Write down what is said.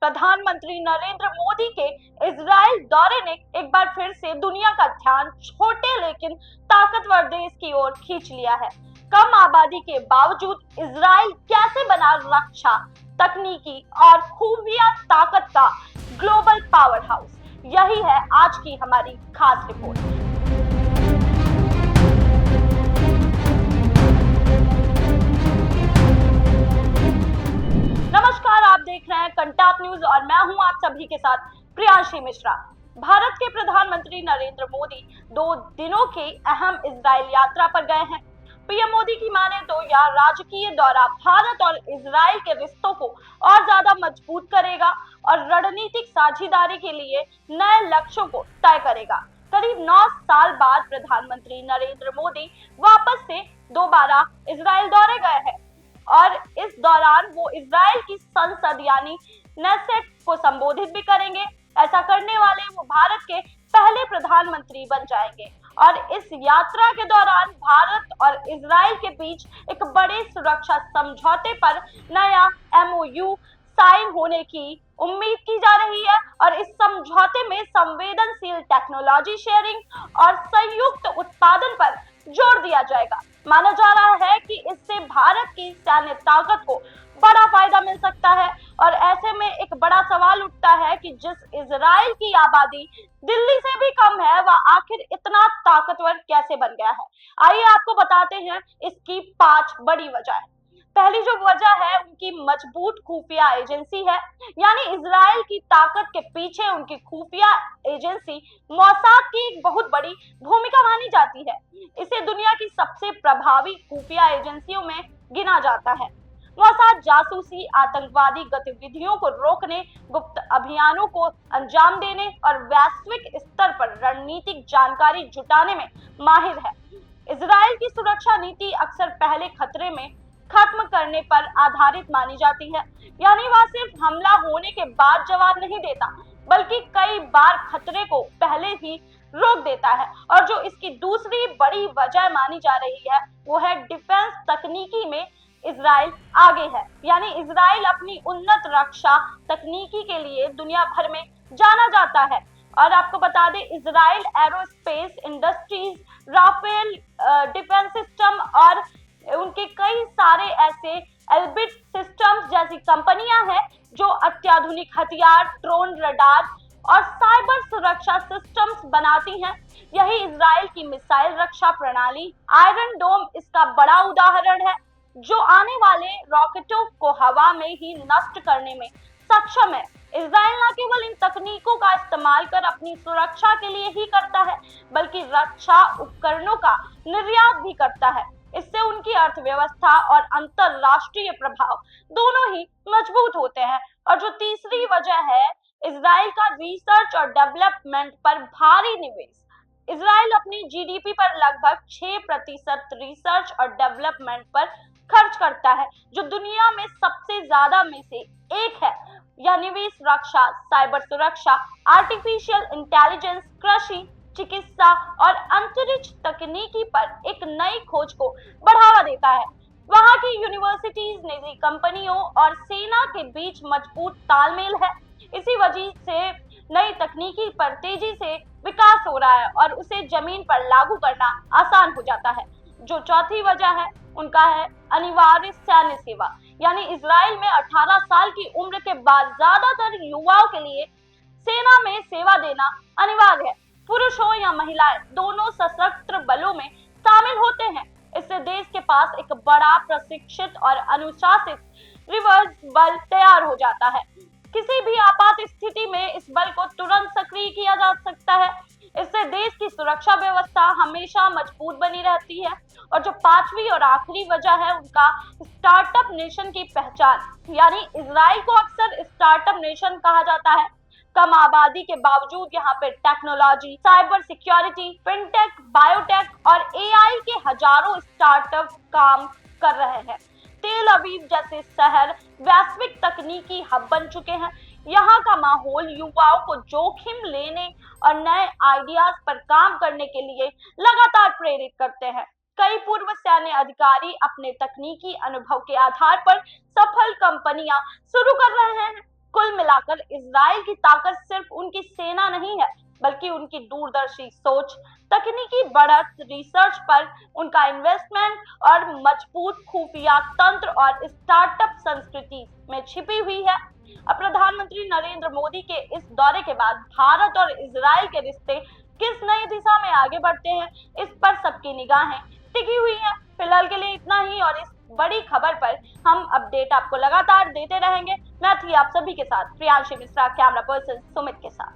प्रधानमंत्री नरेंद्र मोदी के इजराइल दौरे ने एक बार फिर से दुनिया का ध्यान छोटे लेकिन ताकतवर देश की ओर खींच लिया है। कम आबादी के बावजूद इजराइल कैसे बना रक्षा, तकनीकी और खुफिया ताकत का ग्लोबल पावर हाउस, यही है आज की हमारी खास रिपोर्ट। नमस्कार, आप देख रहे हैं कंटाप न्यूज और मैं हूं आप सभी के साथ प्रियांशी मिश्रा। भारत के प्रधानमंत्री नरेंद्र मोदी 2 दिनों के अहम इजराइल यात्रा पर गए हैं। पीएम मोदी की माने तो यह राजकीय दौरा भारत और इजराइल के रिश्तों को और ज्यादा मजबूत करेगा और रणनीतिक साझेदारी के लिए नए लक्ष्यों को तय करेगा। करीब 9 साल बाद प्रधानमंत्री नरेंद्र मोदी वापस से दोबारा इजराइल दौरे गए हैं और इस दौरान वो इजराइल की संसद यानी नेसेट को संबोधित भी करेंगे। ऐसा करने वाले वो भारत के पहले प्रधानमंत्री बन जाएंगे और इस यात्रा के दौरान भारत और इजराइल के बीच एक बड़े सुरक्षा समझौते पर नया MOU साइन होने की उम्मीद की जा रही है और इस समझौते में संवेदनशील टेक्नोलॉजी शेयरिंग और संयुक्त उत्पादन पर जोर दिया जाएगा। माना जा रहा है कि इससे भारत की सैन्य ताकत को बड़ा फायदा मिल सकता है और ऐसे में एक बड़ा सवाल उठता है कि जिस इजराइल की आबादी दिल्ली से भी कम है, वह आखिर इतना ताकतवर कैसे बन गया है। आइए आपको बताते हैं इसकी 5 बड़ी वजह। पहली जो वजह है उनकी मजबूत खुफिया एजेंसी है, यानी इजराइल की ताकत के पीछे उनकी खुफिया एजेंसी मोसाद की एक बहुत बड़ी भूमिका मानी जाती है। इसे दुनिया की सबसे प्रभावी खुफिया एजेंसियों में गिना जाता है। मोसाद जासूसी, आतंकवादी गतिविधियों को रोकने, गुप्त अभियानों को अंजाम देने और वैश्विक स्तर पर रणनीतिक जानकारी जुटाने में माहिर है। इजराइल की सुरक्षा नीति अक्सर पहले खतरे में खत्म करने पर आधारित मानी जाती है, यानी वह सिर्फ हमला होने के बाद जवाब नहीं देता, बल्कि कई बार खतरे को पहले ही रोक देता है। और जो इसकी दूसरी बड़ी वजह मानी जा रही है वो है डिफेंस तकनीकी में इजराइल आगे है, यानी इजराइल अपनी उन्नत रक्षा तकनीकी के लिए दुनिया भर में जाना जाता है। और आपको बता दें, Israel aerospace industries, Rafael defence system और उनके कई सारे ऐसे एल्बिट सिस्टम्स जैसी कंपनियां हैं जो अत्याधुनिक हथियार, ड्रोन, रडार और साइबर सुरक्षा सिस्टम्स बनाती हैं। यही इजराइल की मिसाइल रक्षा प्रणाली आयरन डोम इसका बड़ा उदाहरण है, जो आने वाले रॉकेटों को हवा में ही नष्ट करने में सक्षम है। इजराइल न केवल इन तकनीकों का इस्तेमाल कर अपनी सुरक्षा के लिए ही करता है, बल्कि रक्षा उपकरणों का निर्यात भी करता है। इससे उनकी अर्थव्यवस्था और अंतरराष्ट्रीय प्रभाव दोनों ही मजबूत होते हैं। और जो तीसरी वजह है, इजराइल का रिसर्च और डेवलपमेंट पर भारी निवेश। इजराइल अपनी GDP पर लगभग 6% रिसर्च और डेवलपमेंट पर खर्च करता है, जो दुनिया में सबसे ज्यादा में से एक है। यह निवेश रक्षा, साइबर सुरक्षा, आर्टिफिशियल इंटेलिजेंस, कृषि, चिकित्सा और अंतरिक्ष तकनीकी पर एक नई खोज को बढ़ावा देता है। वहां की यूनिवर्सिटीज, निजी कंपनियों और सेना के बीच मजबूत तालमेल है। इसी वजह से नई तकनीकी पर तेजी से विकास हो रहा है और उसे जमीन पर लागू करना आसान हो जाता है। जो चौथी वजह है उनका है अनिवार्य सैन्य सेवा, यानी इजराइल में 18 साल की उम्र के बाद ज्यादातर युवाओं के लिए सेना में सेवा देना अनिवार्य है। पुरुष हो या महिलाएं, दोनों सशस्त्र बलों में शामिल होते हैं। इससे देश के पास एक बड़ा प्रशिक्षित और अनुशासित रिवर्स बल तैयार हो जाता है। किसी भी आपात स्थिति में इस बल को तुरंत सक्रिय किया जा सकता है। इससे देश की सुरक्षा व्यवस्था हमेशा मजबूत बनी रहती है। और जो 5वीं और आखिरी वजह है उनका स्टार्टअप नेशन की पहचान, यानी इजराइल को अक्सर स्टार्टअप नेशन कहा जाता है। कम आबादी के बावजूद यहाँ पे technology, cyber security, fintech, biotech और AI के हजारों स्टार्टअप काम कर रहे हैं। तेल अवीव जैसे शहर वैश्विक तकनीकी हब बन चुके हैं। यहाँ का माहौल युवाओं को जोखिम लेने और नए आइडियाज पर काम करने के लिए लगातार प्रेरित करते हैं। कई पूर्व सैन्य अधिकारी अपने तकनीकी अनुभव के आधार पर सफल कंपनियां शुरू कर रहे हैं कुल मिलाकर इजराइल की ताकत सिर्फ उनकी सेना नहीं है, बल्कि उनकी दूरदर्शी सोच, तकनीकी बढ़त, रिसर्च पर उनका इन्वेस्टमेंट और मजबूत खुफिया तंत्र और स्टार्टअप संस्कृति में छिपी हुई है। अब प्रधानमंत्री नरेंद्र मोदी के इस दौरे के बाद भारत और इजराइल के रिश्ते किस नई दिशा में आगे बढ़ते हैं, इस पर सबकी निगाहें टिकी हुई हैं। फिलहाल के लिए इतना ही, और इस बड़ी खबर पर हम अपडेट आपको लगातार देते रहेंगे। मैं थी आप सभी के साथ प्रियांशी मिश्रा, कैमरा पर्सन सुमित के साथ।